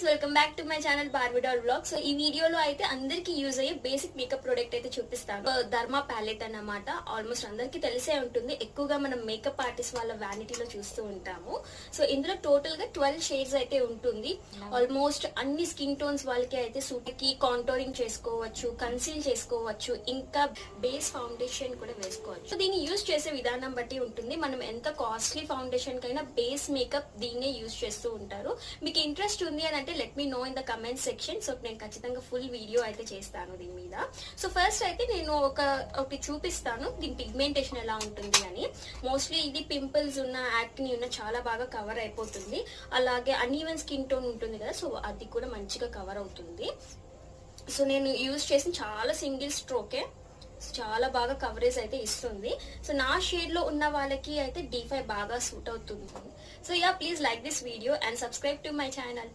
Welcome back to my channel Barbie doll vlog. So ఈ వీడియోలో అయితే అందరికి యూజ్ అయ్యే బేసిక్ మేకప్ ప్రొడక్ట్ అయితే చూపిస్తాను. ధర్మా ప్యాలెట్ అన్నమాట. ఆల్మోస్ట్ అందరికి తెలిసే ఉంటుంది. ఎక్కువగా మనం మేకప్ ఆర్టిస్ట్ వాళ్ళ వ్యానిటీలో చూస్తూ ఉంటాము. సో ఇందులో టోటల్ గా 12 షేడ్స్ అయితే ఉంటుంది. ఆల్మోస్ట్ అన్ని స్కిన్ టోన్స్ వాళ్ళకి అయితే సూట్ కి కాంటోరింగ్ చేసుకోవచ్చు, కన్సీల్ చేసుకోవచ్చు, ఇంకా బేస్ ఫౌండేషన్ కూడా వేసుకోవచ్చు. సో దీన్ని యూజ్ చేసే విధానం బట్టి ఉంటుంది. మనం ఎంత కాస్ట్లీ ఫౌండేషన్ కైనా బేస్ మేకప్ దీన్నే యూజ్ చేస్తూ ఉంటారు. మీకు ఇంట్రెస్ట్ ఉంది అని అంటే let me know in the comment section. So నేను ఖచ్చితంగా ఫుల్ వీడియో అయితే చేస్తాను దీని మీద. సో ఫస్ట్ అయితే నేను ఒకటి చూపిస్తాను దీని పిగ్మెంటేషన్ ఎలా ఉంటుంది అని. మోస్ట్లీ ఇది పింపుల్స్ ఉన్న, యాక్ని ఉన్న చాలా బాగా కవర్ అయిపోతుంది. అలాగే అన్ఈవెన్ స్కిన్ టోన్ ఉంటుంది కదా, సో అది కూడా మంచిగా కవర్ అవుతుంది. సో నేను యూజ్ చేసిన చాలా సింగిల్ స్ట్రోకే, చాలా బాగా కవరేజ్ అయితే ఇస్తుంది. సో నా షేడ్ లో ఉన్న వాళ్ళకి అయితే D5 బాగా సూట్ అవుతుంది. So yeah, please like this video and subscribe to my channel.